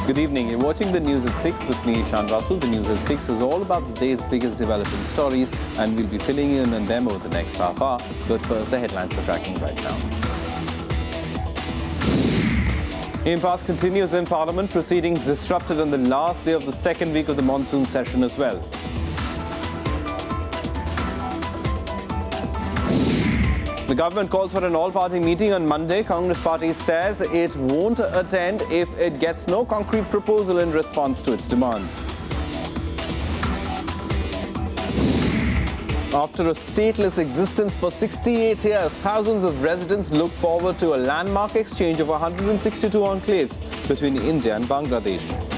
Good evening. You're watching the News at 6 with me, Ishan Russell. The News at 6 is all about the day's biggest developing stories, and we'll be filling in on them over the next half hour. But first, the headlines we're tracking right now. Impasse continues in Parliament. Proceedings disrupted on the last day of the second week of the monsoon session as well. The government calls for an all-party meeting on Monday. Congress party says it won't attend if it gets no concrete proposal in response to its demands. After a stateless existence for 68 years, thousands of residents look forward to a landmark exchange of 162 enclaves between India and Bangladesh.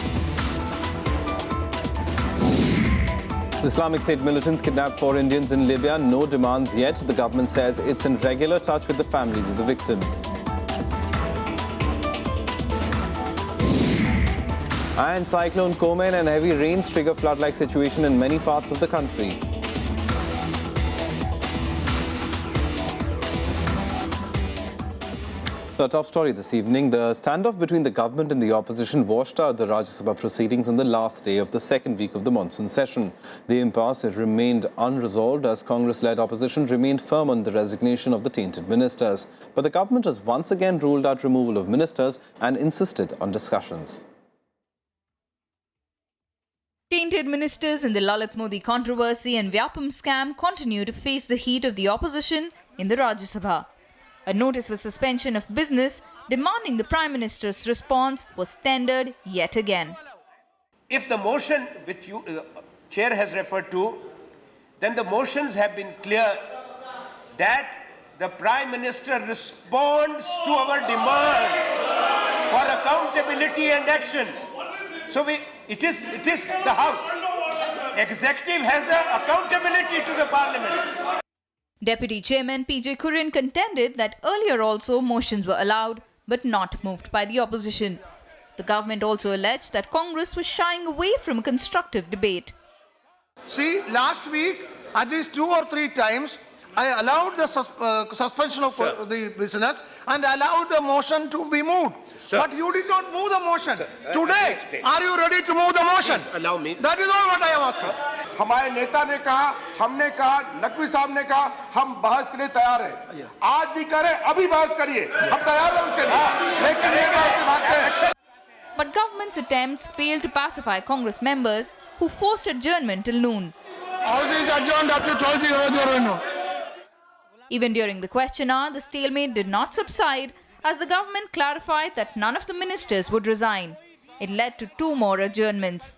Islamic State militants kidnapped 4 Indians in Libya. No demands yet. The government says it's in regular touch with the families of the victims. And Cyclone Komen and heavy rains trigger flood-like situation in many parts of the country. The top story this evening, the standoff between the government and the opposition washed out the Rajya Sabha proceedings on the last day of the second week of the monsoon session. The impasse remained unresolved as Congress-led opposition remained firm on the resignation of the tainted ministers. But the government has once again ruled out removal of ministers and insisted on discussions. Tainted ministers in the Lalit Modi controversy and Vyapam scam continue to face the heat of the opposition in the Rajya Sabha. A notice for suspension of business demanding the Prime Minister's response was tendered yet again. If the motion which you, Chair has referred to, then the motions have been clear that the Prime Minister responds to our demand for accountability and action. So it is the House. Executive has the accountability to the Parliament. Deputy Chairman P.J. Kurin contended that earlier also motions were allowed but not moved by the opposition. The government also alleged that Congress was shying away from a constructive debate. See, last week, at least 2 or 3 times, I allowed the suspension of the business and allowed the motion to be moved. Sir. But you did not move the motion. Sir, today, are you ready to move the motion? Please allow me. That is all what I am asking. हमारे नेता ने कहा, हमने कहा, नकवी साहब ने कहा, हम बहस के लिए तैयार हैं। आज भी करें, अभी बहस करिए। हम तैयार हैं उसके लिए। लेकिन ये बात से भागते हैं। But government's attempts failed to pacify Congress members who forced adjournment till noon. House is adjourned up to 12:00. Even during the question hour, the stalemate did not subside as the government clarified that none of the ministers would resign. It led to 2 more adjournments.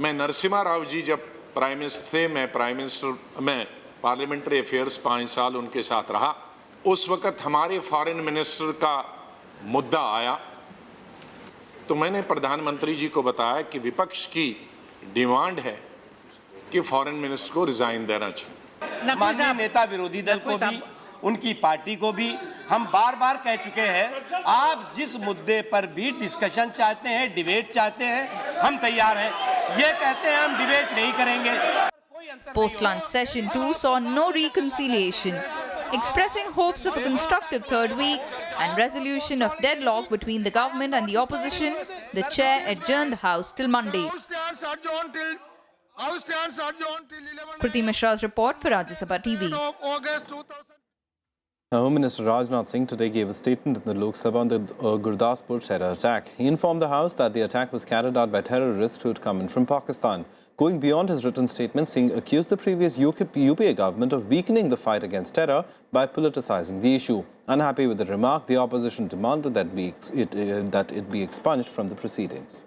मैं नरसिम्हा राव जी जब prime minister थे, मैं parliamentary affairs 5 साल उनके साथ रहा। उस वक्त हमारे फॉरेन मिनिस्टर का मुद्दा आया तो मैंने प्रधानमंत्री जी को बताया कि विपक्ष की डिमांड है कि फॉरेन मिनिस्टर को रिजाइन देना चाहिए। माननीय नेता विरोधी दल को भी, उनकी पार्टी को भी हम बार-बार कह चुके हैं, आप जिस मुद्दे पर भी डिस्कशन चाहते हैं, डिबेट चाहते हैं, हम तैयार हैं। ये कहते हैं हम डिबेट नहीं करेंगे। Post-lunch session 2 saw no reconciliation. Expressing hopes of a constructive third week and resolution of deadlock between the government and the opposition, the chair adjourned the House till Monday. Kriti Mishra's report for Rajya Sabha TV. Home Minister Rajnath Singh today gave a statement in the Lok Sabha on the Gurdaspur terror attack. He informed the House that the attack was carried out by terrorists who had come in from Pakistan. Going beyond his written statement, Singh accused the previous UPA government of weakening the fight against terror by politicizing the issue. Unhappy with the remark, the opposition demanded that it be expunged from the proceedings.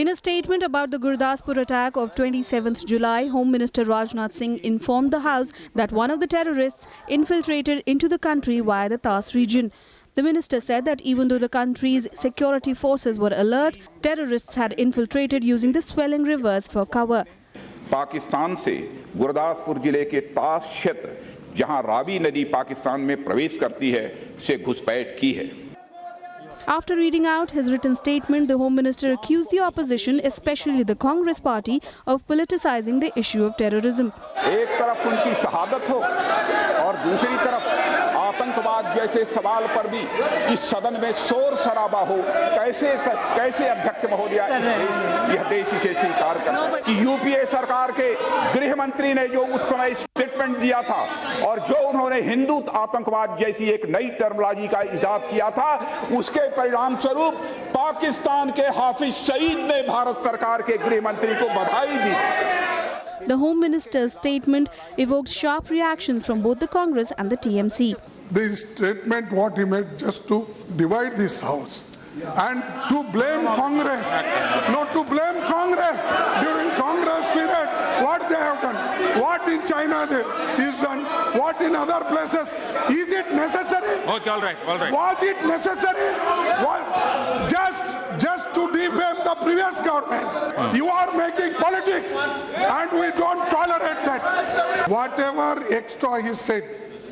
In a statement about the Gurdaspur attack of 27th July, Home Minister Rajnath Singh informed the House that one of the terrorists infiltrated into the country via the Tars region. The minister said that even though the country's security forces were alert, terrorists had infiltrated using the swelling rivers for cover. Pakistan से गुरदासपुर जिले के तास क्षेत्र, जहां रावी नदी पाकिस्तान में प्रवेश करती है, से घुसपैठ की है। After reading out his written statement, the Home Minister accused the opposition, especially the Congress party, of politicizing the issue of terrorism. एक तरफ उनकी शहादत हो और दूसरी तरफ आतंकवाद जैसे सवाल पर भी इस सदन में शोर शराबा हो, कैसे अध्यक्ष महोदय यह देश इसे स्वीकार करता है कि यूपीए सरकार के गृह मंत्री ने जो उस समय स्टेटमेंट दिया था और जो उन्होंने हिंदू आतंकवाद जैसी एक नई टर्मिनोलॉजी का इजाद किया था, उसके परिणाम स्वरूप पाकिस्तान के हाफिज सईद ने भारत सरकार के गृह मंत्री को बधाई दी। The Home Minister's statement evoked sharp reactions from both the Congress and the TMC. The statement what he made just to divide this house and to blame Congress. No, to blame Congress. During Congress period, what they have done, what in China is done, what in other places. Is it necessary? Okay, all right, all right. Was it necessary? What? Just to defame the previous government. You are making politics and we don't tolerate that. Whatever extra he said,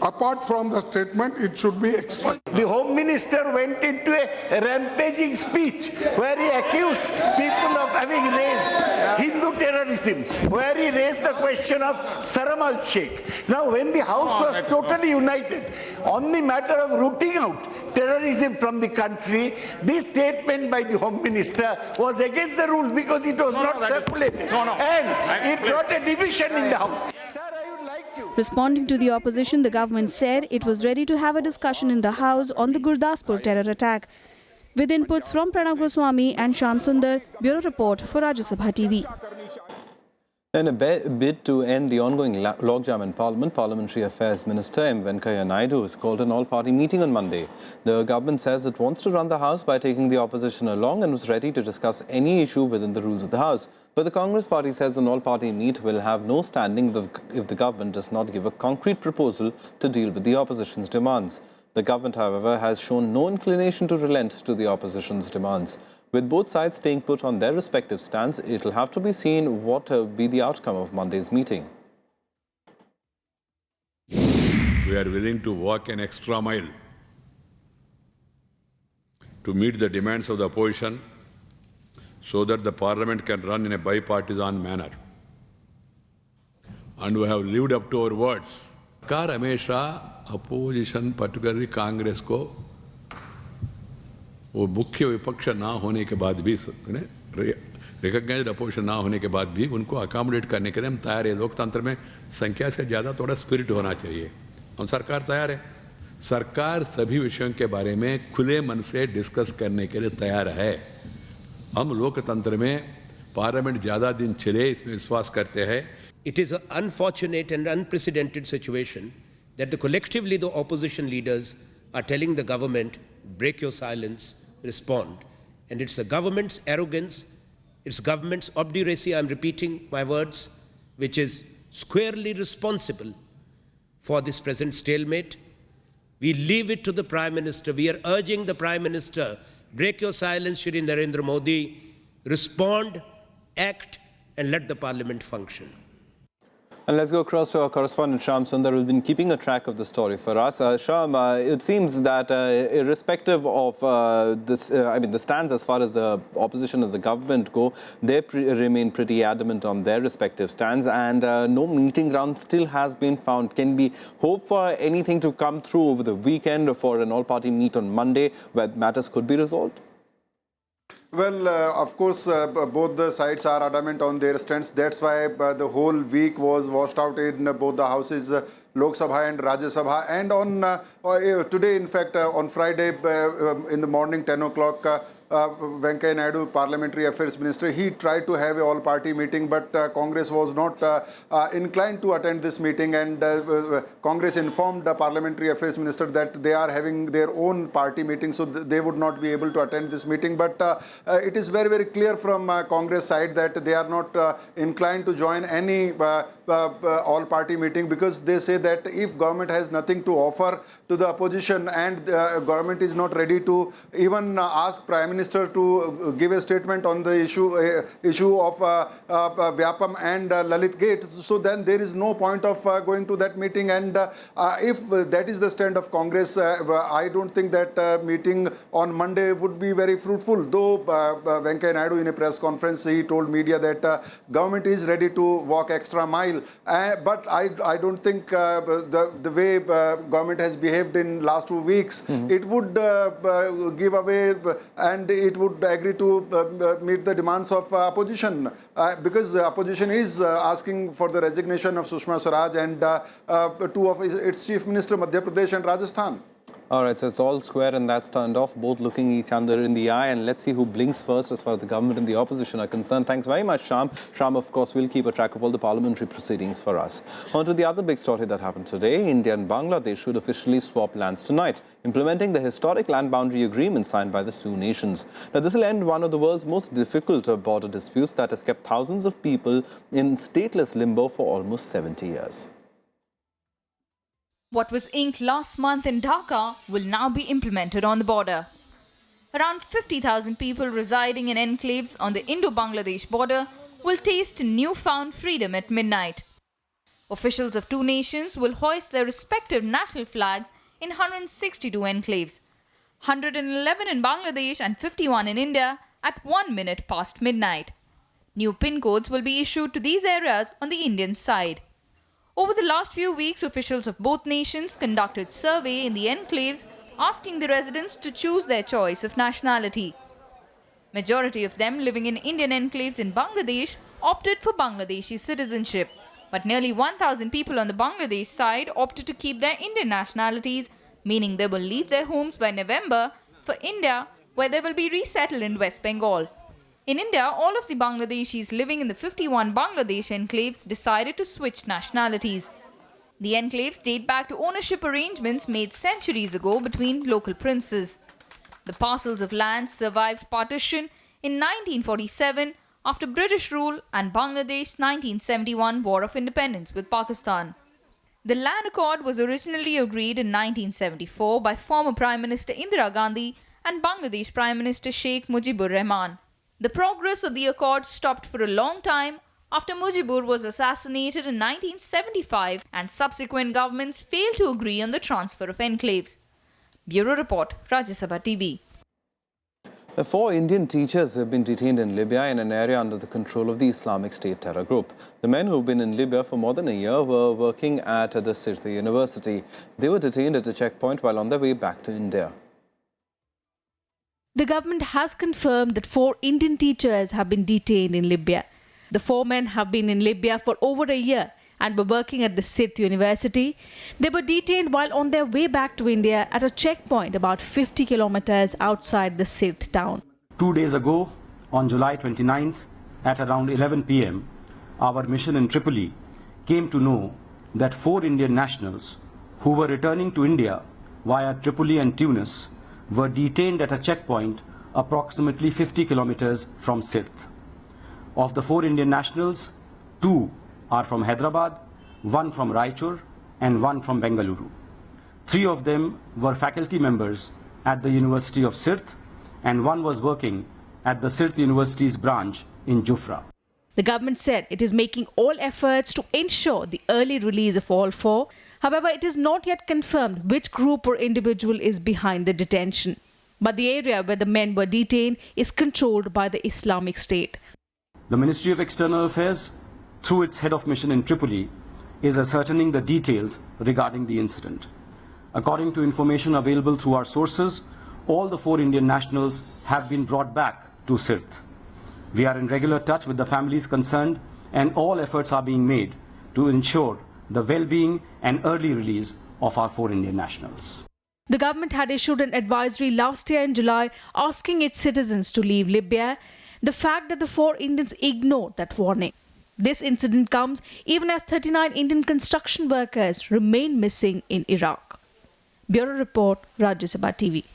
apart from the statement, it should be explained. The Home Minister went into a rampaging speech where he accused people of having raised Hindu terrorism, where he raised the question of Saram al-Sheikh. Now, when the House was totally united on the matter of rooting out terrorism from the country, this statement by the Home Minister was against the rules because it was not circulated. And it brought a division in the House. Responding to the opposition, the government said it was ready to have a discussion in the House on the Gurdaspur terror attack. With inputs from Pranav Goswami and Shyam Sundar, Bureau Report for Rajya Sabha TV. In a bid to end the ongoing logjam in Parliament, Parliamentary Affairs Minister M. Venkaiah Naidu has called an all-party meeting on Monday. The government says it wants to run the House by taking the opposition along and was ready to discuss any issue within the rules of the House. But the Congress party says an all-party meet will have no standing if the government does not give a concrete proposal to deal with the opposition's demands. The government, however, has shown no inclination to relent to the opposition's demands. With both sides staying put on their respective stands, it will have to be seen what will be the outcome of Monday's meeting. We are willing to walk an extra mile to meet the demands of the opposition so that the Parliament can run in a bipartisan manner. And we have lived up to our words. सरकार हमेशा opposition particularly Congress को वो मुख्य विपक्ष ना होने के बाद भी रिकॉग्नाइज्ड अपोजिशन ना होने के बाद भी उनको अकोमोडेट करने के लिए हम तैयार है। लोकतंत्र में संख्या से ज़्यादा थोड़ा स्पिरिट होना चाहिए। हम सरकार तैयार है। सरकार सभी विषयों के बारे में खुले मन से डिस्कस करने के लिए तैयार है। हम लोकतंत्र में पार्लियामेंट ज़्यादा दिन चले इसमें विश्वास करते हैं। It is an unfortunate and unprecedented situation that collectively the opposition leaders are telling the government, break your silence, respond. And it's the government's arrogance, it's government's obduracy, I'm repeating my words, which is squarely responsible for this present stalemate. We leave it to the Prime Minister. We are urging the Prime Minister, break your silence, Shri Narendra Modi, respond, act, and let the Parliament function. And let's go across to our correspondent Shyam Sundar, who's been keeping a track of the story for us. Shyam, it seems that irrespective of the stands as far as the opposition and the government go, they remain pretty adamant on their respective stands, and no meeting ground still has been found. Can we hope for anything to come through over the weekend or for an all-party meet on Monday where matters could be resolved? Well, of course, both the sides are adamant on their stands. That's why the whole week was washed out in both the houses, Lok Sabha and Rajya Sabha. And on today, in fact, on Friday in the morning, 10 o'clock, Venkaiah Naidu, Parliamentary Affairs Minister, he tried to have a all-party meeting, but Congress was not inclined to attend this meeting, and Congress informed the Parliamentary Affairs Minister that they are having their own party meeting, so they would not be able to attend this meeting. But it is very, very clear from Congress side that they are not inclined to join any all-party meeting, because they say that if government has nothing to offer to the opposition and government is not ready to even ask Prime Minister Minister to give a statement on the issue of Vyapam and Lalit Gate. So then there is no point of going to that meeting. And if that is the stand of Congress, I don't think that meeting on Monday would be very fruitful. Though Venkaiah Naidu in a press conference, he told media that government is ready to walk extra mile. But I don't think the way government has behaved in last 2 weeks, it would give away and it would agree to meet the demands of opposition, because the opposition is asking for the resignation of Sushma Swaraj and two of its chief minister, Madhya Pradesh and Rajasthan. All right, so it's all square and that's turned off, both looking each other in the eye, and let's see who blinks first as far as the government and the opposition are concerned. Thanks very much, Sham. Sham, of course, will keep a track of all the parliamentary proceedings for us. On to the other big story that happened today. India and Bangladesh will officially swap lands tonight, implementing the historic land boundary agreement signed by the two nations. Now, this will end one of the world's most difficult border disputes that has kept thousands of people in stateless limbo for almost 70 years. What was inked last month in Dhaka will now be implemented on the border. Around 50,000 people residing in enclaves on the Indo-Bangladesh border will taste newfound freedom at midnight. Officials of two nations will hoist their respective national flags in 162 enclaves, 111 in Bangladesh and 51 in India at 1 minute past midnight. New PIN codes will be issued to these areas on the Indian side. Over the last few weeks, officials of both nations conducted survey in the enclaves, asking the residents to choose their choice of nationality. Majority of them living in Indian enclaves in Bangladesh opted for Bangladeshi citizenship, but nearly 1,000 people on the Bangladesh side opted to keep their Indian nationalities, meaning they will leave their homes by November for India, where they will be resettled in West Bengal. In India, all of the Bangladeshis living in the 51 Bangladesh enclaves decided to switch nationalities. The enclaves date back to ownership arrangements made centuries ago between local princes. The parcels of land survived partition in 1947 after British rule and Bangladesh's 1971 War of Independence with Pakistan. The land accord was originally agreed in 1974 by former Prime Minister Indira Gandhi and Bangladesh Prime Minister Sheikh Mujibur Rahman. The progress of the accord stopped for a long time after Mujibur was assassinated in 1975 and subsequent governments failed to agree on the transfer of enclaves. Bureau Report, Rajya Sabha TV. The 4 Indian teachers have been detained in Libya in an area under the control of the Islamic State terror group. The men who have been in Libya for more than a year were working at the Sirte University. They were detained at a checkpoint while on their way back to India. The government has confirmed that 4 Indian teachers have been detained in Libya. The 4 men have been in Libya for over a year and were working at the Sirte University. They were detained while on their way back to India at a checkpoint about 50 kilometers outside the Sirte town. 2 days ago, on July 29th, at around 11 p.m., our mission in Tripoli came to know that 4 Indian nationals who were returning to India via Tripoli and Tunis were detained at a checkpoint approximately 50 kilometers from Sirte. Of the 4 Indian nationals, 2 are from Hyderabad, 1 from Raichur and 1 from Bengaluru. 3 of them were faculty members at the University of Sirte and 1 was working at the Sirte University's branch in Jufra. The government said it is making all efforts to ensure the early release of all 4. However, it is not yet confirmed which group or individual is behind the detention. But the area where the men were detained is controlled by the Islamic State. The Ministry of External Affairs, through its head of mission in Tripoli, is ascertaining the details regarding the incident. According to information available through our sources, all the 4 Indian nationals have been brought back to Sirte. We are in regular touch with the families concerned and all efforts are being made to ensure the well-being and early release of our 4 Indian nationals. The government had issued an advisory last year in July asking its citizens to leave Libya. The fact that the 4 Indians ignored that warning. This incident comes even as 39 Indian construction workers remain missing in Iraq. Bureau Report, Rajya Sabha TV.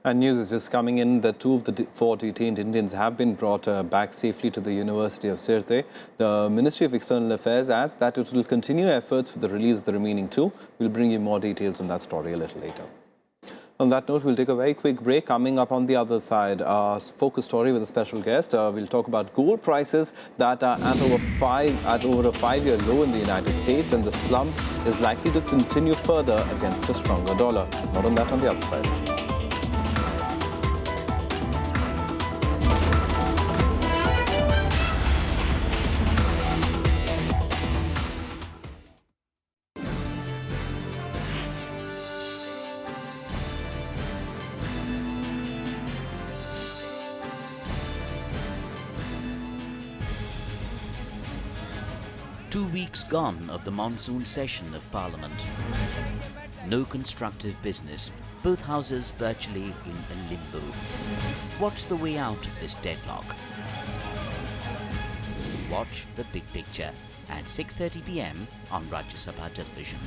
And news is just coming in that 2 of the 4 detained Indians have been brought back safely to the University of Sirte. The Ministry of External Affairs adds that it will continue efforts for the release of the remaining 2. We'll bring you more details on that story a little later. On that note, we'll take a very quick break. Coming up on the other side, our focus story with a special guest. We'll talk about gold prices that are at over a 5-year low in the United States, and the slump is likely to continue further against a stronger dollar. More on that on the other side. Two weeks gone of the monsoon session of Parliament. No constructive business, both houses virtually in a limbo. What's the way out of this deadlock? Watch The Big Picture at 6:30 p.m. on Rajya Sabha television.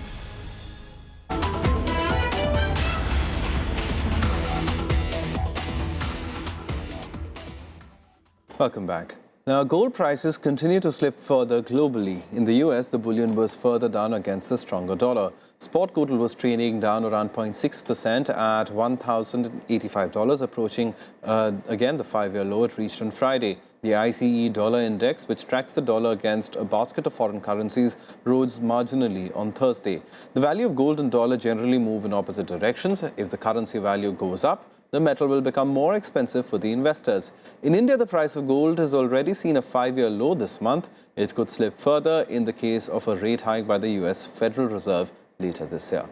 Welcome back. Now, gold prices continue to slip further globally. In the US, the bullion was further down against a stronger dollar. Spot gold was trading down around 0.6% at $1,085, approaching again the 5-year low it reached on Friday. The ICE dollar index, which tracks the dollar against a basket of foreign currencies, rose marginally on Thursday. The value of gold and dollar generally move in opposite directions. If the currency value goes up, the metal will become more expensive for the investors. In India, the price of gold has already seen a 5-year low this month. It could slip further in the case of a rate hike by the US Federal Reserve later this year.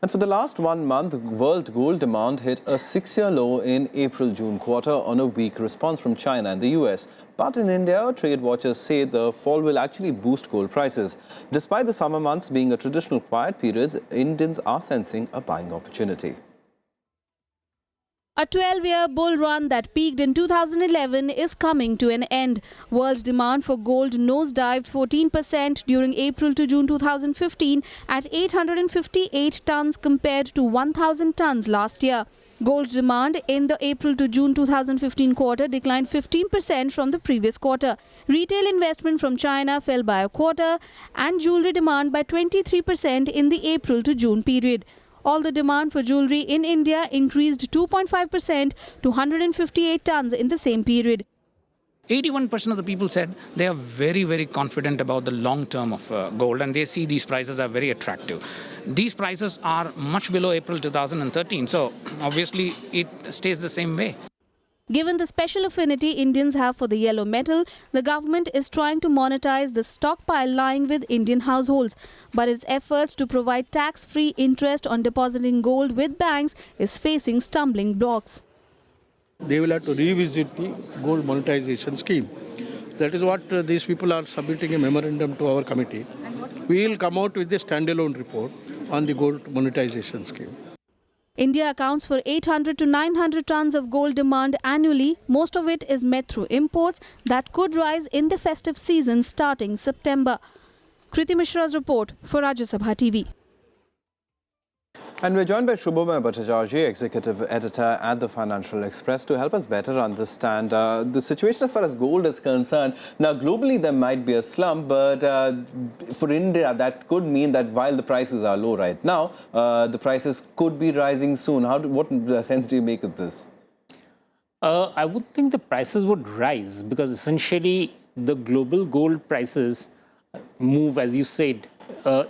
And for the last 1 month, world gold demand hit a 6-year low in April-June quarter on a weak response from China and the US. But in India, trade watchers say the fall will actually boost gold prices. Despite the summer months being a traditional quiet period, Indians are sensing a buying opportunity. A 12-year bull run that peaked in 2011 is coming to an end. World demand for gold nosedived 14% during April to June 2015 at 858 tons compared to 1,000 tons last year. Gold demand in the April to June 2015 quarter declined 15% from the previous quarter. Retail investment from China fell by a quarter and jewellery demand by 23% in the April to June period. All the demand for jewellery in India increased 2.5% to 158 tons in the same period. 81% of the people said they are very, very confident about the long term of gold, and they see these prices are very attractive. These prices are much below April 2013, so obviously it stays the same way. Given the special affinity Indians have for the yellow metal, the government is trying to monetize the stockpile lying with Indian households. But its efforts to provide tax-free interest on depositing gold with banks is facing stumbling blocks. They will have to revisit the gold monetization scheme. That is what these people are submitting a memorandum to our committee. We will come out with a standalone report on the gold monetization scheme. India accounts for 800 to 900 tons of gold demand annually. Most of it is met through imports that could rise in the festive season starting September. Kriti Mishra's report for Rajya Sabha TV. And we're joined by Shubham Bhattacharjee, Executive Editor at the Financial Express, to help us better understand the situation as far as gold is concerned. Now, globally, there might be a slump, but for India, that could mean that while the prices are low right now, the prices could be rising soon. What sense do you make of this? I would think the prices would rise because essentially the global gold prices move, as you said,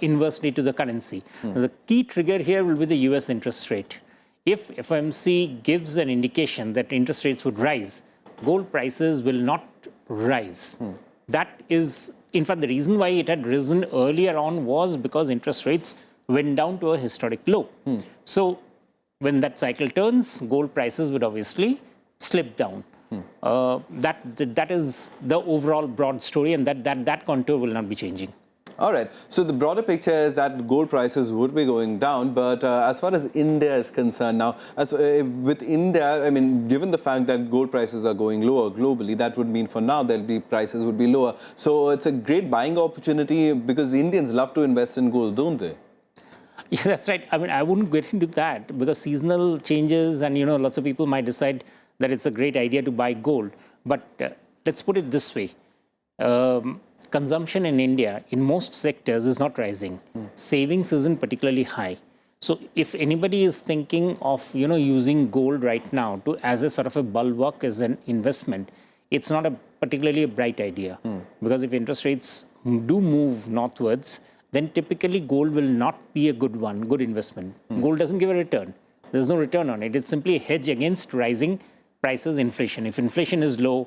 inversely to the currency. The key trigger here will be the US interest rate. If FOMC gives an indication that interest rates would rise, gold prices will not rise. That is, in fact, the reason why it had risen earlier on was because interest rates went down to a historic low. So when that cycle turns, gold prices would obviously slip down. That is the overall broad story, and that contour will not be changing. All right. So the broader picture is that gold prices would be going down. But as far as India is concerned now, with India, I mean, given the fact that gold prices are going lower globally, that would mean for now prices would be lower. So it's a great buying opportunity because Indians love to invest in gold, don't they? Yeah, that's right. I mean, I wouldn't get into that because seasonal changes and, lots of people might decide that it's a great idea to buy gold. But let's put it this way. consumption in India in most sectors is not rising. Savings isn't particularly high. So if anybody is thinking of using gold right now to as a sort of a bulwark as an investment, it's not a particularly a bright idea, because if interest rates do move northwards, then typically gold will not be a good investment. Gold doesn't give a return. There's no return on it. It's simply a hedge against rising prices, inflation. If inflation is low,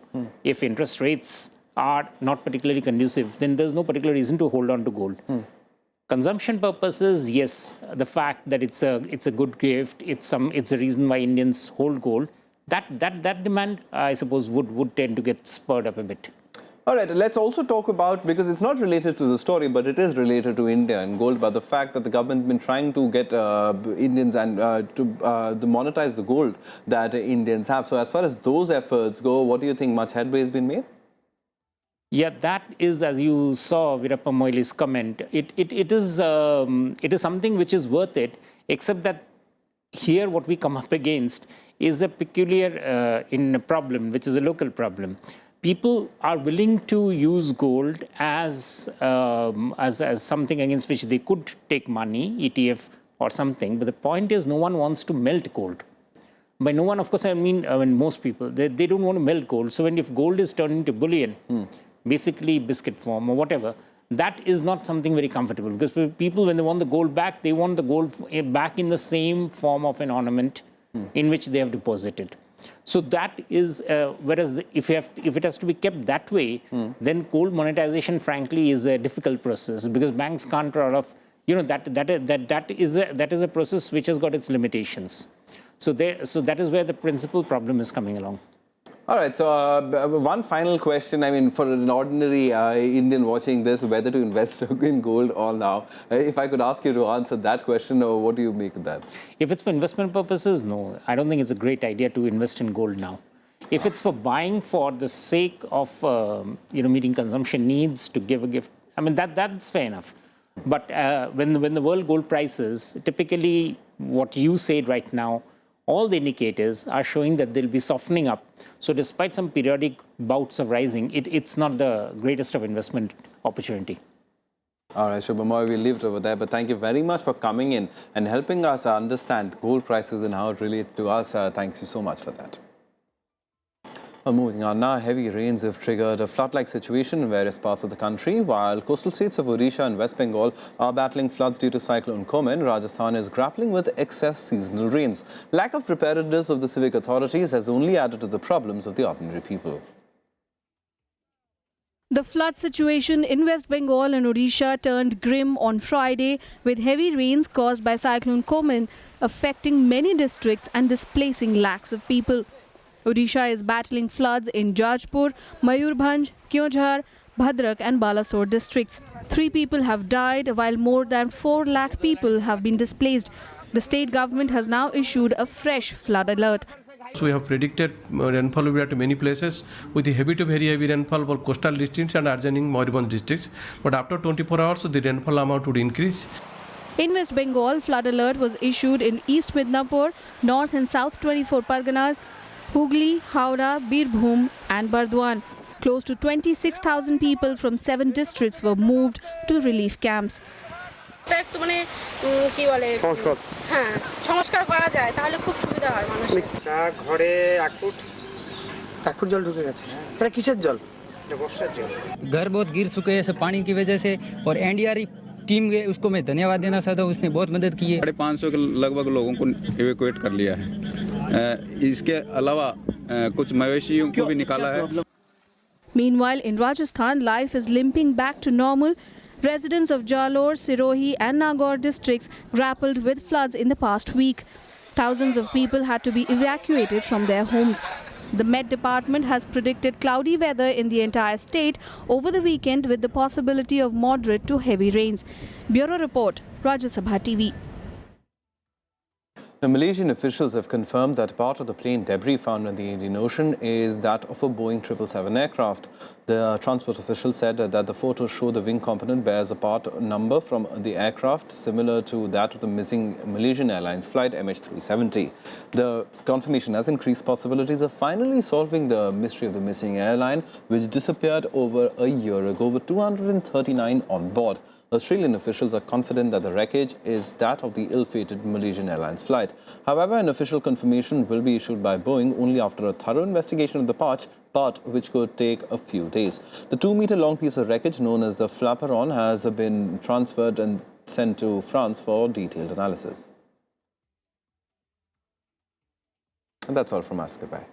if interest rates are not particularly conducive, then there's no particular reason to hold on to gold. Consumption purposes, yes, the fact that it's a good gift, it's a reason why Indians hold gold. That demand, I suppose, would tend to get spurred up a bit. All right, let's also talk about, because it's not related to the story, but it is related to India and gold, but the fact that the government has been trying to get Indians and to monetize the gold that Indians have. So as far as those efforts go, what do you think? Much headway has been made? Yeah, that is, as you saw Veerappa Moili's comment, it is something which is worth it, except that here what we come up against is a peculiar problem, which is a local problem. People are willing to use gold as something against which they could take money, ETF or something. But the point is, no one wants to melt gold. By no one, of course, I mean most people. They don't want to melt gold. So if gold is turned into bullion, basically biscuit form or whatever, that is not something very comfortable. Because people, when they want the gold back, they want the gold back in the same form of an ornament in which they have deposited. So that is, whereas if it has to be kept that way, then gold monetization, frankly, is a difficult process, because banks can't sort of, that is a process which has got its limitations. So that is where the principal problem is coming along. All right, so one final question. I mean, for an ordinary Indian watching this, whether to invest in gold or now, if I could ask you to answer that question, or what do you make of that? If it's for investment purposes, no. I don't think it's a great idea to invest in gold now. If it's for buying for the sake of meeting consumption needs, to give a gift, I mean, that's fair enough. But when the world gold prices, typically what you said right now, all the indicators are showing that they'll be softening up. So despite some periodic bouts of rising, it's not the greatest of investment opportunity. All right, Shubhamoy, we'll leave it over there. But thank you very much for coming in and helping us understand gold prices and how it relates to us. Thanks you so much for that. Well, moving on now, heavy rains have triggered a flood-like situation in various parts of the country. While coastal states of Odisha and West Bengal are battling floods due to cyclone Komin, Rajasthan is grappling with excess seasonal rains. Lack of preparedness of the civic authorities has only added to the problems of the ordinary people. The flood situation in West Bengal and Odisha turned grim on Friday, with heavy rains caused by cyclone Komin affecting many districts and displacing lakhs of people. Odisha is battling floods in Jajpur, Mayurbhanj, Keonjhar, Bhadrak and Balasore districts. 3 people have died, while more than 4 lakh people have been displaced. The state government has now issued a fresh flood alert. So we have predicted rainfall will be at many places with the heavy to very heavy rainfall for coastal districts and adjoining Mayurbhanj districts. But after 24 hours, the rainfall amount would increase. In West Bengal, flood alert was issued in East Midnapur, North and South 24 Parganas, Hooghly, Howrah, Birbhum and Bardwan. Close to 26,000 people from 7 districts were moved to relief camps. घर बहुत गिर चुके हैं पानी की वजह से, और एनडीआरएफ टीम के उसको मैं धन्यवाद देना चाहता हूँ, उसने बहुत मदद की है। 550 के लगभग लोगों को इवैक्यूएट कर लिया है। इसके अलावा कुछ मवेशियों को भी निकाला है। Meanwhile, in Rajasthan, life is limping back to normal. Residents of Jalore, Sirohi and Nagaur districts grappled with floods in the past week. Thousands of people had to be evacuated from their homes. The Met Department has predicted cloudy weather in the entire state over the weekend, with the possibility of moderate to heavy rains. Bureau Report, Rajya Sabha TV. The Malaysian officials have confirmed that part of the plane debris found in the Indian Ocean is that of a Boeing 777 aircraft. The transport official said that the photos show the wing component bears a part number from the aircraft similar to that of the missing Malaysian Airlines flight MH370. The confirmation has increased possibilities of finally solving the mystery of the missing airline, which disappeared over a year ago with 239 on board. Australian officials are confident that the wreckage is that of the ill-fated Malaysian Airlines flight. However, an official confirmation will be issued by Boeing only after a thorough investigation of the part which could take a few days. The 2-meter-long piece of wreckage known as the flaperon has been transferred and sent to France for detailed analysis. And that's all from us. Goodbye.